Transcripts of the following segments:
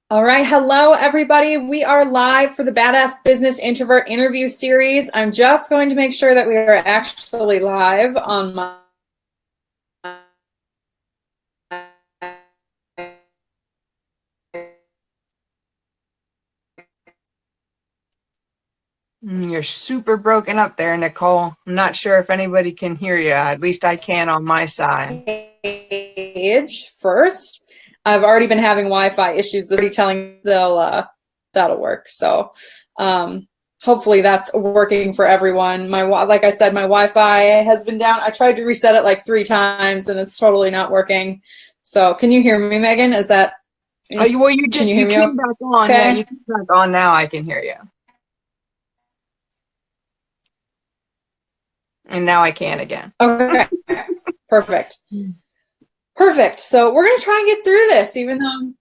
All right. Hello, everybody. We are live for the Badass Business Introvert interview series. I'm just going to make sure that we are actually live on my. You're super broken up there, Nicole. I'm not sure if anybody can hear you. At least I can on my side. Page first. I've already been having Wi-Fi issues. They're already telling that'll work. So hopefully that's working for everyone. Like I said, my Wi-Fi has been down. I tried to reset it like 3 times and it's totally not working. So can you hear me, Megan? Is that Oh, well, you came back on. okay? Yeah, you came back on now. I can hear you. And now I can again. Okay. Perfect. Perfect. So we're going to try and get through this, even though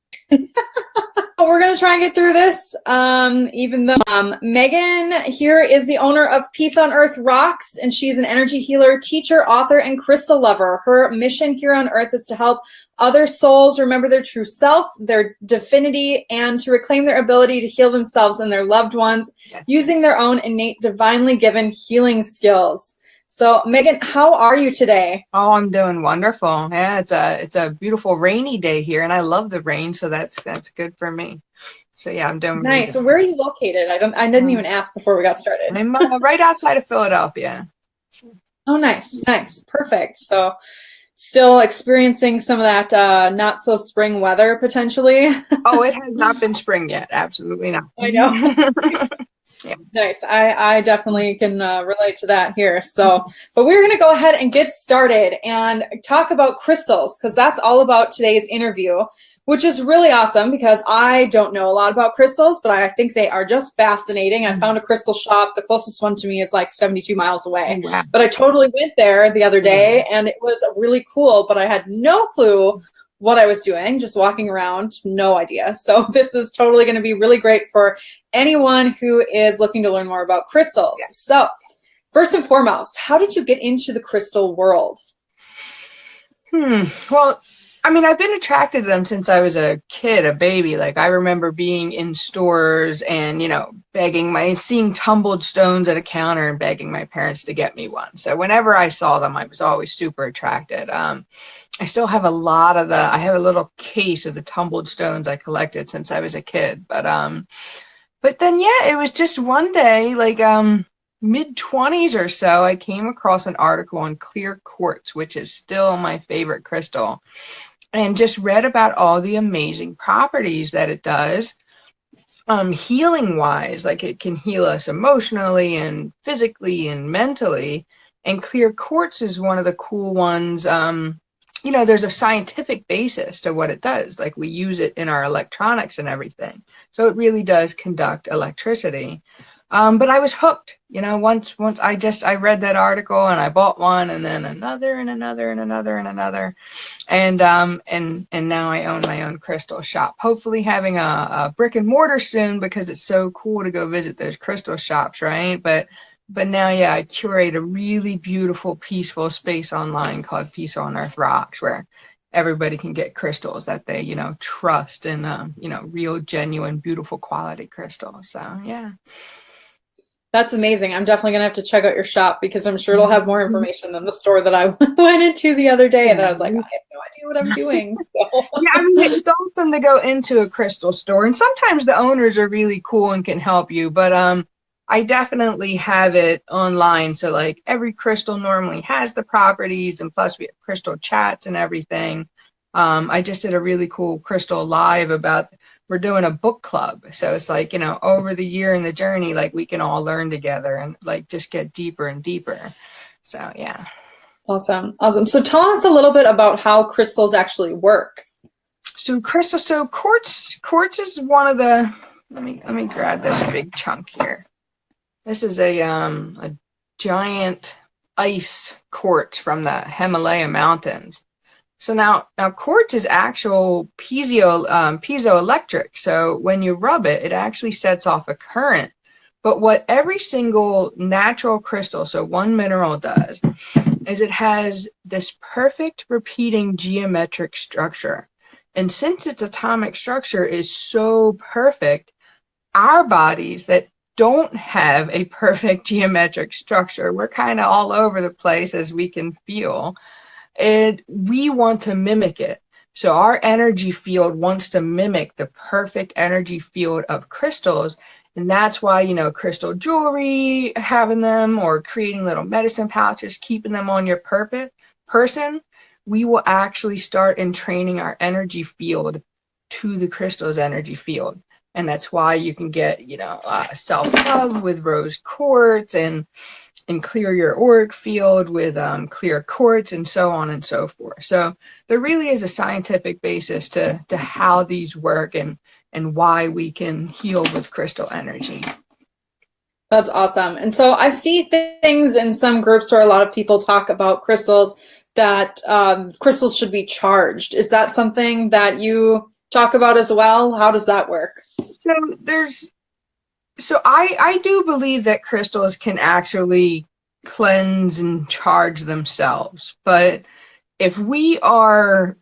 Meghan here is the owner of Peace on Earth Rocks, and she's an energy healer, teacher, author, and crystal lover. Her mission here on Earth is to help other souls remember their true self, their divinity, and to reclaim their ability to heal themselves and their loved ones using their own innate, divinely given healing skills. So, Meghan, how are you today? Oh, I'm doing wonderful. Yeah, it's a beautiful rainy day here, and I love the rain, so that's good for me. So yeah, I'm doing nice. So where are you located? I didn't even ask before we got started. I'm right outside of Philadelphia. Oh, nice, nice, perfect. So, still experiencing some of that not so spring weather potentially. Oh, it has not been spring yet. Absolutely not. I know. Yeah. Nice. I definitely can relate to that here. So, but we're going to go ahead and get started and talk about crystals, because that's all about today's interview, which is really awesome because I don't know a lot about crystals, but I think they are just fascinating. I found a crystal shop. The closest one to me is like 72 miles away. Wow. But I totally went there the other day and it was really cool, but I had no clue what I was doing, just walking around, no idea. So this is totally going to be really great for anyone who is looking to learn more about crystals. Yeah. So first and foremost, how did you get into the crystal world? Well, I mean, I've been attracted to them since I was a kid, a baby. Like I remember being in stores and, seeing tumbled stones at a counter and begging my parents to get me one. So whenever I saw them, I was always super attracted. I still have I have a little case of the tumbled stones I collected since I was a kid. But then, yeah, it was just one day, like, mid-20s or so, I came across an article on clear quartz, which is still my favorite crystal, and just read about all the amazing properties that it does, healing wise. Like it can heal us emotionally and physically and mentally. And clear quartz is one of the cool ones. There's a scientific basis to what it does. Like we use it in our electronics and everything. So it really does conduct electricity. But I was hooked, once I read that article and I bought one and then another and another and another and another. And now I own my own crystal shop, hopefully having a brick and mortar soon because it's so cool to go visit those crystal shops, right? But now, yeah, I curate a really beautiful, peaceful space online called Peace on Earth Rocks, where everybody can get crystals that they, trust and, real, genuine, beautiful quality crystals. So, yeah. That's amazing. I'm definitely going to have to check out your shop because I'm sure it'll have more information than the store that I went into the other day. And I was like, I have no idea what I'm doing. So. Yeah, I mean, it's awesome to go into a crystal store. And sometimes the owners are really cool and can help you. But I definitely have it online. So, like, every crystal normally has the properties. And plus, we have crystal chats and everything. I just did a really cool crystal live about we're doing a book club. So it's like, over the year and the journey, like we can all learn together and like just get deeper and deeper. So, yeah. Awesome. Awesome. So tell us a little bit about how crystals actually work. So quartz is one of the, let me grab this big chunk here. This is a giant ice quartz from the Himalaya mountains. So now quartz is actual piezoelectric. So when you rub it, it actually sets off a current. But what every single natural crystal, so one mineral, does is it has this perfect repeating geometric structure And since its atomic structure is so perfect, our bodies that don't have a perfect geometric structure, we're kind of all over the place as we can feel, and we want to mimic it. So our energy field wants to mimic the perfect energy field of crystals. And that's why, crystal jewelry, having them, or creating little medicine pouches, keeping them on your person, we will actually start entraining our energy field to the crystal's energy field. And that's why you can get, self-love with rose quartz, and clear your auric field with clear quartz, and so on and so forth. So there really is a scientific basis to how these work, and why we can heal with crystal energy. That's awesome. And so I see things in some groups where a lot of people talk about crystals, that crystals should be charged. Is that something that you talk about as well? How does that work? So I do believe that crystals can actually cleanse and charge themselves. But if we're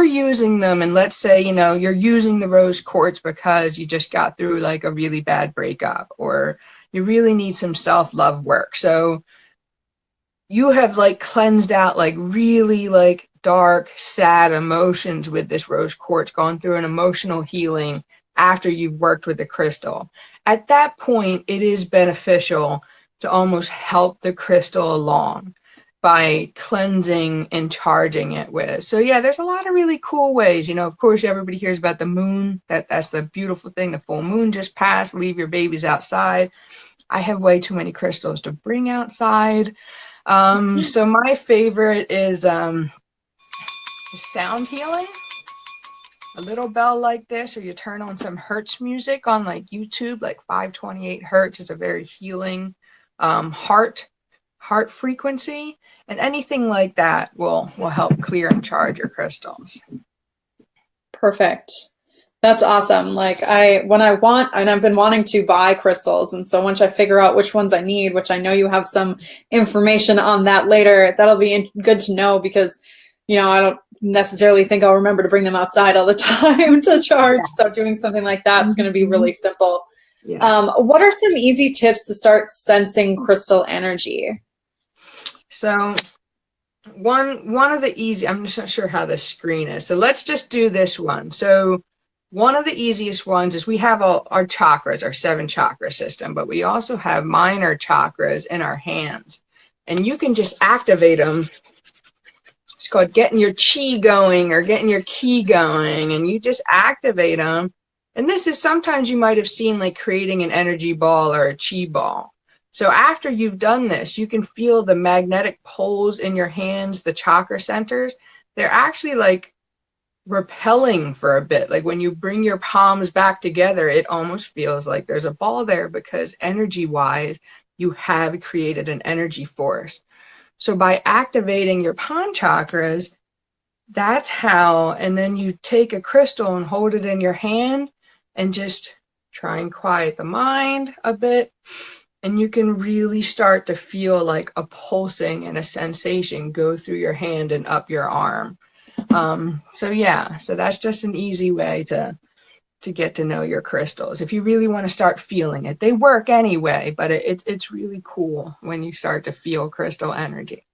using them, and let's say, you're using the rose quartz because you just got through like a really bad breakup, or you really need some self-love work. So you have like cleansed out like really like dark, sad emotions with this rose quartz, gone through an emotional healing after you've worked with the crystal. At that point, it is beneficial to almost help the crystal along by cleansing and charging it with. So yeah, there's a lot of really cool ways. Of course, everybody hears about the moon. That's the beautiful thing. The full moon just passed. Leave your babies outside. I have way too many crystals to bring outside. So my favorite is sound healing. A little bell like this, or you turn on some Hertz music on like YouTube, like 528 Hertz is a very healing heart frequency, and anything like that will help clear and charge your crystals. Perfect. That's awesome. Like I've been wanting to buy crystals. And so once I figure out which ones I need, which I know you have some information on that later, that'll be good to know, because, I don't necessarily think I'll remember to bring them outside all the time to charge. Yeah. So doing something like that is going to be really simple. Yeah. What are some easy tips to start sensing crystal energy? So one of the easy, I'm just not sure how the screen is. So let's just do this one. So one of the easiest ones is we have our chakras, our 7 chakra system, but we also have minor chakras in our hands. And you can just activate them. It's called getting your chi going, or getting your ki going, and you just activate them. And this is, sometimes you might have seen like creating an energy ball or a chi ball. So after you've done this, you can feel the magnetic poles in your hands, the chakra centers. They're actually like repelling for a bit. Like when you bring your palms back together, it almost feels like there's a ball there, because energy-wise, you have created an energy force. So by activating your palm chakras, that's how, and then you take a crystal and hold it in your hand and just try and quiet the mind a bit. And you can really start to feel like a pulsing and a sensation go through your hand and up your arm. So that's just an easy way to get to know your crystals. If you really want to start feeling it, they work anyway, but it's really cool when you start to feel crystal energy.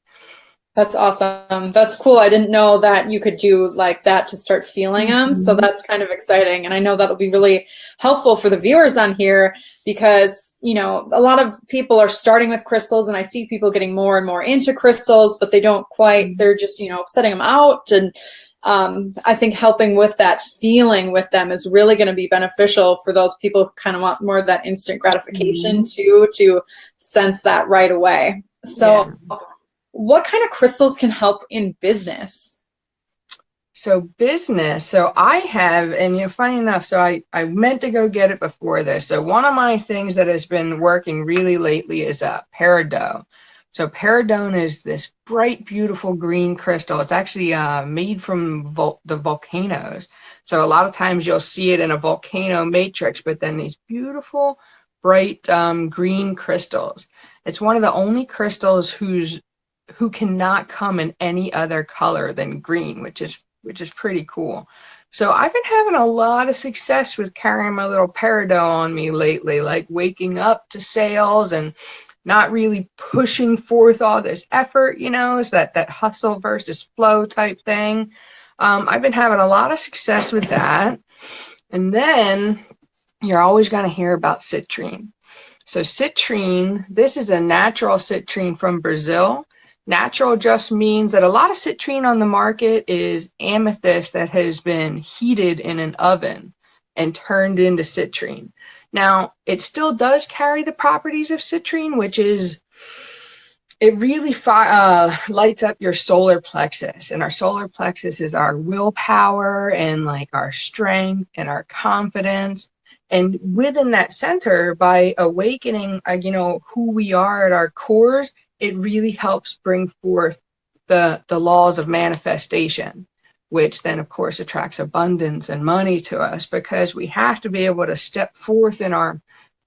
That's awesome. That's cool. I didn't know that you could do like that to start feeling them. So that's kind of exciting. And I know that'll be really helpful for the viewers on here, because, a lot of people are starting with crystals, and I see people getting more and more into crystals, but they don't quite, they're just, setting them out. And I think helping with that feeling with them is really going to be beneficial for those people who kind of want more of that instant gratification too, to sense that right away. So what kind of crystals can help in business? So I have, and funny enough, so I meant to go get it before this. So one of my things that has been working really lately is peridot. So peridot is this bright, beautiful green crystal. It's actually made from the volcanoes. So a lot of times you'll see it in a volcano matrix, but then these beautiful, bright green crystals. It's one of the only crystals who cannot come in any other color than green, which is which is pretty cool. So I've been having a lot of success with carrying my little peridot on me lately, like waking up to sales and not really pushing forth all this effort, it's that hustle versus flow type thing. I've been having a lot of success with that. And then you're always going to hear about citrine. So citrine, this is a natural citrine from Brazil. Natural just means that a lot of citrine on the market is amethyst that has been heated in an oven and turned into citrine. Now, it still does carry the properties of citrine, which is, it really lights up your solar plexus. And our solar plexus is our willpower and like our strength and our confidence. And within that center, by awakening, who we are at our cores, it really helps bring forth the laws of manifestation, which then, of course, attracts abundance and money to us, because we have to be able to step forth in our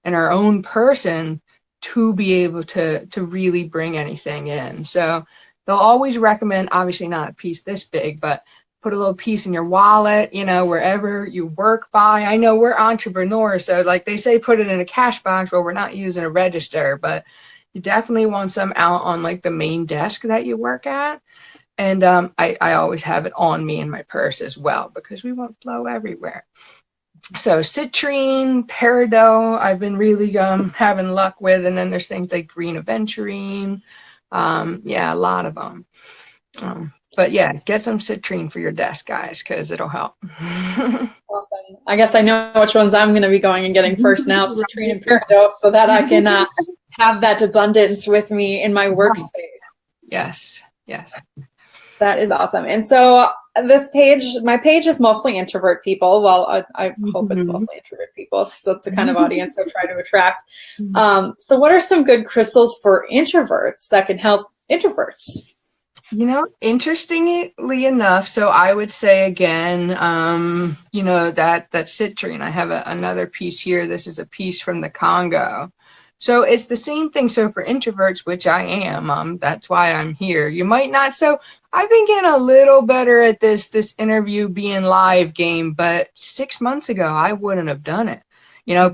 own person to be able to really bring anything in. So they'll always recommend, obviously not a piece this big, but put a little piece in your wallet, wherever you work by. I know we're entrepreneurs, so like they say, put it in a cash box. Well, we're not using a register, but you definitely want some out on like the main desk that you work at. And I always have it on me in my purse as well, because we want flow everywhere. So citrine, peridot, I've been really having luck with. And then there's things like green aventurine. Yeah, a lot of them. But yeah, get some citrine for your desk, guys, because it'll help. Awesome. I guess I know which ones I'm going to be going and getting first now, citrine and peridot, so that I can have that abundance with me in my workspace. Yes, yes. That is awesome. And so this page, my page is mostly introvert people. Well, I hope it's mostly introvert people, so it's the kind of audience I try to attract. So what are some good crystals for introverts that can help introverts? Interestingly enough, so I would say again, that citrine. I have another piece here. This is a piece from the Congo. So it's the same thing. So for introverts, which I am, that's why I'm here. You might not. So I've been getting a little better at this interview being live game, but 6 months ago, I wouldn't have done it.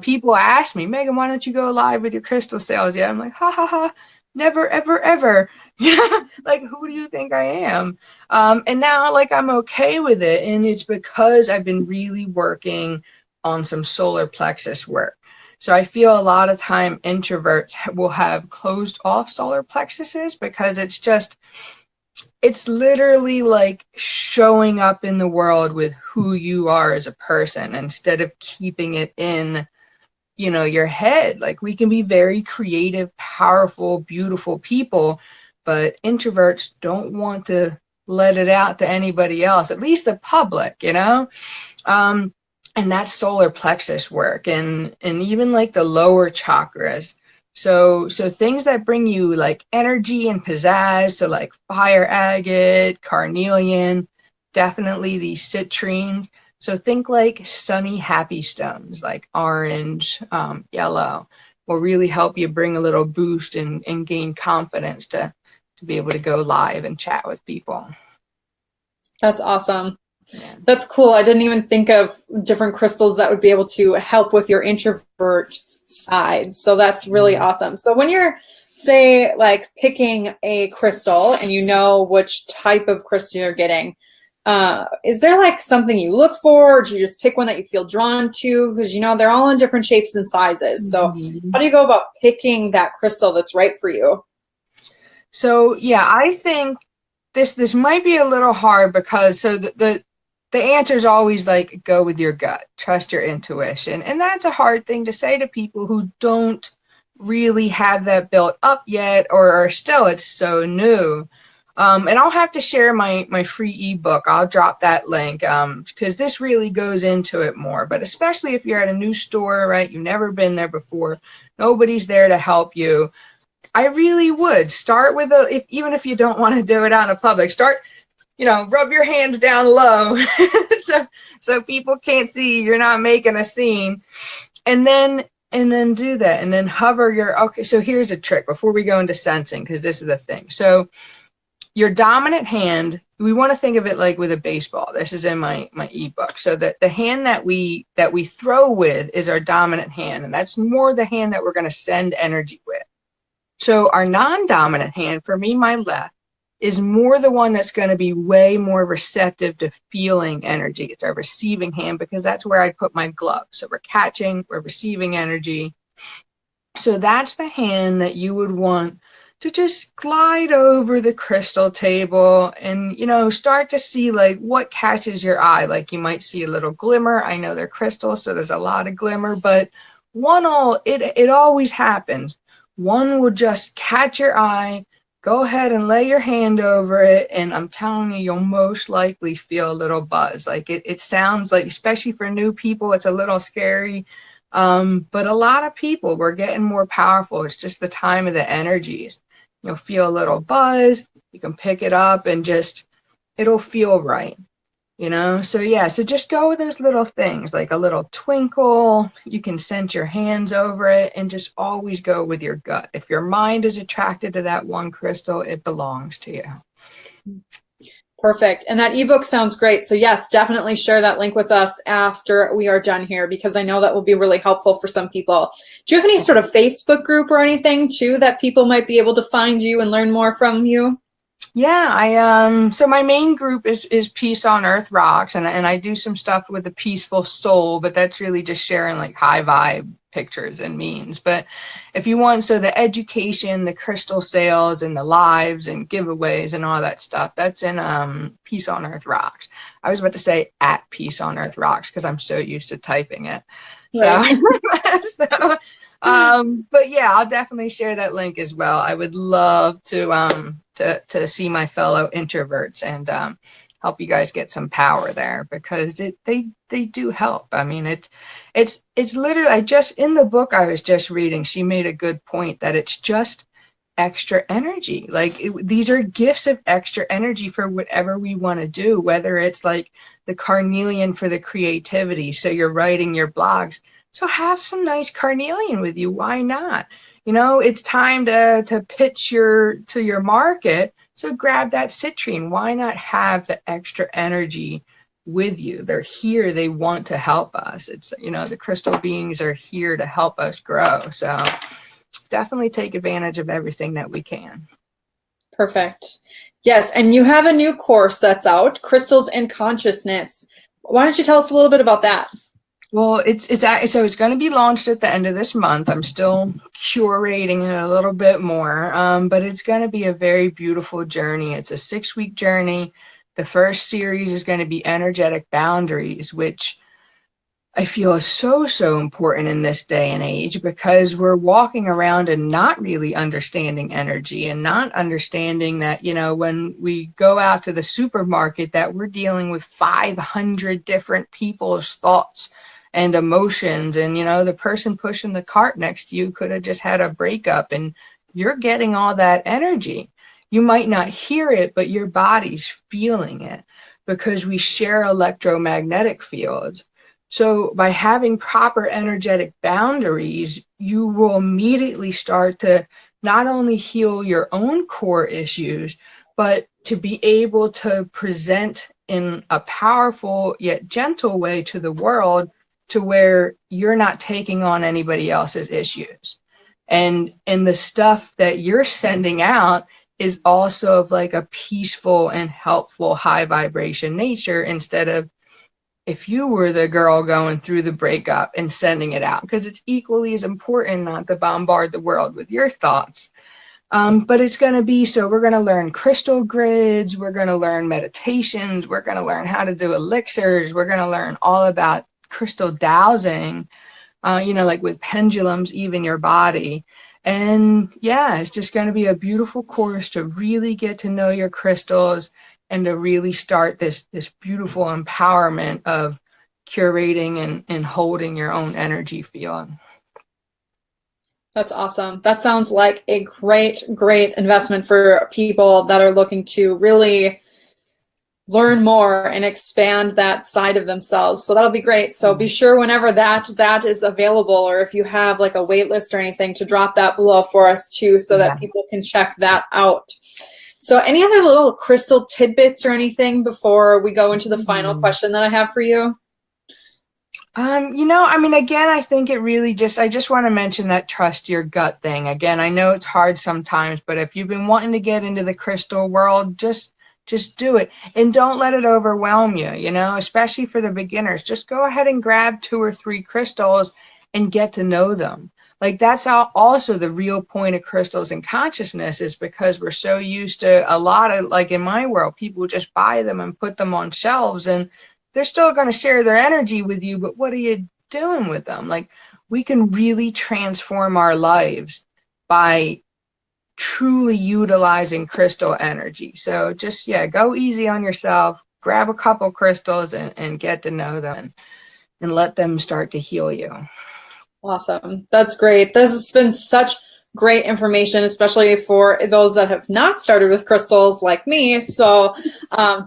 People ask me, Megan, why don't you go live with your crystal sales? Yeah, I'm like, ha ha ha. Never, ever, ever. Yeah, like, who do you think I am? And now, like, I'm okay with it. And it's because I've been really working on some solar plexus work. So I feel a lot of time introverts will have closed off solar plexuses, because it's literally like showing up in the world with who you are as a person, instead of keeping it in your head. Like, we can be very creative, powerful, beautiful people, but introverts don't want to let it out to anybody else, at least the public, and that's solar plexus work, and even like the lower chakras. So things that bring you like energy and pizzazz, so like fire agate, carnelian, definitely these citrines. So think like sunny, happy stones, like orange, yellow, will really help you bring a little boost and gain confidence to be able to go live and chat with people. That's awesome. Yeah. That's cool. I didn't even think of different crystals that would be able to help with your introvert side. So that's really awesome. So when you're, say, like picking a crystal and you know which type of crystal you're getting, is there like something you look for, or do you just pick one that you feel drawn to? Because they're all in different shapes and sizes. So how do you go about picking that crystal that's right for you? So yeah, I think this might be a little hard, because the answer is always like, go with your gut, trust your intuition. And that's a hard thing to say to people who don't really have that built up yet, or still, it's so new. And I'll have to share my free ebook. I'll drop that link, because this really goes into it more. But especially if you're at a new store, right? You've never been there before. Nobody's there to help you. I really would start with even if you don't want to do it out in public, start, rub your hands down low so people can't see you're not making a scene, and then do that, and then hover okay. So here's a trick before we go into sensing, because this is the thing. So your dominant hand, we want to think of it like with a baseball. This is in my ebook. So that the hand that we throw with is our dominant hand, and that's more the hand that we're going to send energy with. So our non-dominant hand, for me, my left, is more the one that's going to be way more receptive to feeling energy. It's our receiving hand, because that's where I put my glove. So we're catching, we're receiving energy. So that's the hand that you would want to just glide over the crystal table and, you know, start to see like what catches your eye. Like you might see a little glimmer. I know they're crystals, so there's a lot of glimmer, but it always happens. One will just catch your eye. Go ahead and lay your hand over it, and I'm telling you, you'll most likely feel a little buzz. Like it sounds like, especially for new people, it's a little scary. But a lot of people, we're getting more powerful. It's just the time of the energies. You'll feel a little buzz. You can pick it up and just, it'll feel right. You know, so yeah, so just go with those little things, like a little twinkle. You can sense your hands over it, and just always go with your gut. If your mind is attracted to that one crystal, it belongs to you. Perfect. And that ebook sounds great. So yes, definitely share that link with us after we are done here, because I know that will be really helpful for some people. Do you have any sort of Facebook group or anything too that people might be able to find you and learn more from you? Yeah, so my main group is Peace on Earth Rocks, and I do some stuff with the Peaceful Soul, but that's really just sharing like high vibe pictures and memes. But if you want, so the education, the crystal sales, and the lives and giveaways and all that stuff, that's in Peace on Earth Rocks. I was about to say at Peace on Earth Rocks because I'm so used to typing it. Right. So, but yeah, I'll definitely share that link as well. I would love to see my fellow introverts and help you guys get some power there, because they do help. I mean, it's literally, I just, in the book I was just reading, she made a good point that it's just extra energy. Like these are gifts of extra energy for whatever we want to do, whether it's like the carnelian for the creativity. So you're writing your blogs, so have some nice carnelian with you. Why not? You know, it's time to pitch to your market. So grab that citrine. Why not have the extra energy with you? They're here. They want to help us. It's, you know, the crystal beings are here to help us grow. So definitely take advantage of everything that we can. Perfect. Yes, and you have a new course that's out, Crystals and Consciousness. Why don't you tell us a little bit about that? Well, so it's going to be launched at the end of this month. I'm still curating it a little bit more, but it's going to be a very beautiful journey. It's a 6-week journey. The first series is going to be energetic boundaries, which I feel is so important in this day and age, because we're walking around and not really understanding energy and not understanding that, you know, when we go out to the supermarket, that we're dealing with 500 different people's thoughts and emotions. And, you know, the person pushing the cart next to you could have just had a breakup, and you're getting all that energy. You might not hear it, but your body's feeling it, because we share electromagnetic fields. So by having proper energetic boundaries, you will immediately start to not only heal your own core issues, but to be able to present in a powerful yet gentle way to the world, to where you're not taking on anybody else's issues. And the stuff that you're sending out is also of like a peaceful and helpful high vibration nature, instead of if you were the girl going through the breakup and sending it out, because it's equally as important not to bombard the world with your thoughts. But it's going to be, so we're going to learn crystal grids, we're going to learn meditations, we're going to learn how to do elixirs, we're going to learn all about crystal dowsing, you know, like with pendulums, even your body. And yeah, it's just going to be a beautiful course to really get to know your crystals and to really start this beautiful empowerment of curating and holding your own energy field. That's awesome. That sounds like a great investment for people that are looking to really learn more and expand that side of themselves. So that'll be great. So be sure whenever that is available, or if you have like a wait list or anything, to drop that below for us too, so that people can check that out. So any other little crystal tidbits or anything before we go into the final question that I have for you? I mean, again, I think it really I just want to mention that trust your gut thing. Again, I know it's hard sometimes, but if you've been wanting to get into the crystal world, just do it, and don't let it overwhelm you, especially for the beginners. Just go ahead and grab 2 or 3 crystals and get to know them. Like, that's also the real point of crystals and consciousness, is because we're so used to a lot of, like in my world, people just buy them and put them on shelves, and they're still going to share their energy with you, but what are you doing with them? Like, we can really transform our lives by truly utilizing crystal energy. So just, yeah, go easy on yourself, grab a couple crystals and get to know them, and let them start to heal you. Awesome. That's great. This has been such great information, especially for those that have not started with crystals like me. So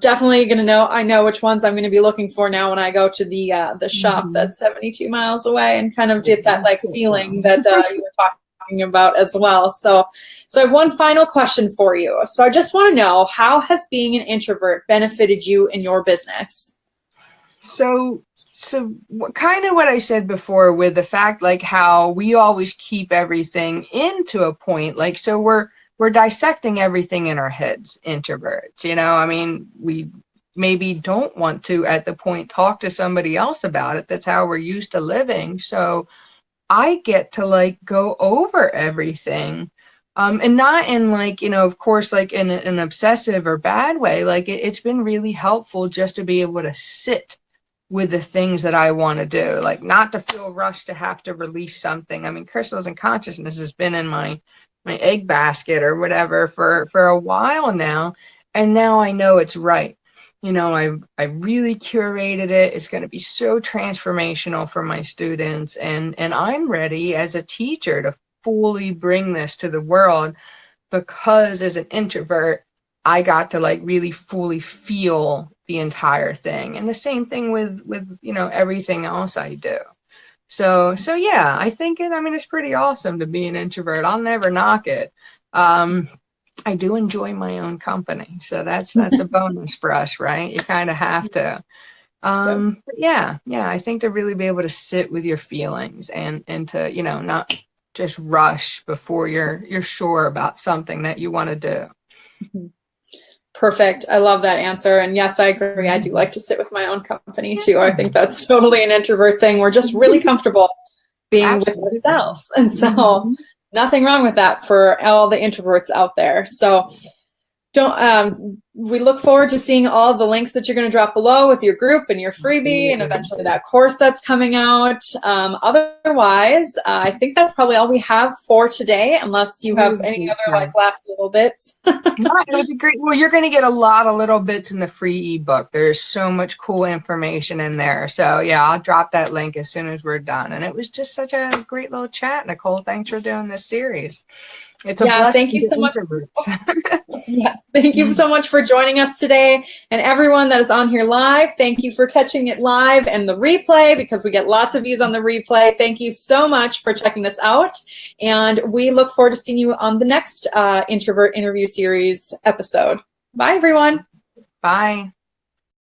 definitely going to know, I know which ones I'm going to be looking for now when I go to the shop that's 72 miles away, and kind of get that like feeling that you were talking about as well. So I have one final question for you. So I just want to know, how has being an introvert benefited you in your business? So kind of what I said before, with the fact, like, how we always keep everything into a point, like, so we're dissecting everything in our heads, introverts, I mean, we maybe don't want to at the point talk to somebody else about it. That's how we're used to living. So I get to, like, go over everything, and not in, like, of course, like in an obsessive or bad way. Like, it's been really helpful just to be able to sit with the things that I want to do, like, not to feel rushed to have to release something. I mean, crystals and consciousness has been in my egg basket or whatever for a while now, and now I know it's right. I really curated it. It's going to be so transformational for my students, and I'm ready as a teacher to fully bring this to the world, because as an introvert, I got to, like, really fully feel the entire thing. And the same thing with everything else I do. So yeah, I think it's pretty awesome to be an introvert. I'll never knock it. I do enjoy my own company, so that's a bonus for us, right? You kind of have to. But yeah, I think to really be able to sit with your feelings, and to not just rush before you're sure about something that you want to do. Perfect. I love that answer. And yes, I agree. I do like to sit with my own company too. I think that's totally an introvert thing. We're just really comfortable being with ourselves. And so nothing wrong with that for all the introverts out there. So we look forward to seeing all the links that you're going to drop below with your group and your freebie, and eventually that course that's coming out. Otherwise, I think that's probably all we have for today, unless you have any other like last little bits. No, it would be great. Well, you're going to get a lot of little bits in the free ebook. There's so much cool information in there. So yeah, I'll drop that link as soon as we're done. And it was just such a great little chat, Nicole. Thanks for doing this series. It's a blessing. Thank you so much. Thank you so much for joining us today. And everyone that is on here live, thank you for catching it live and the replay, because we get lots of views on the replay. Thank you so much for checking this out. And we look forward to seeing you on the next Introvert Interview Series episode. Bye, everyone. Bye.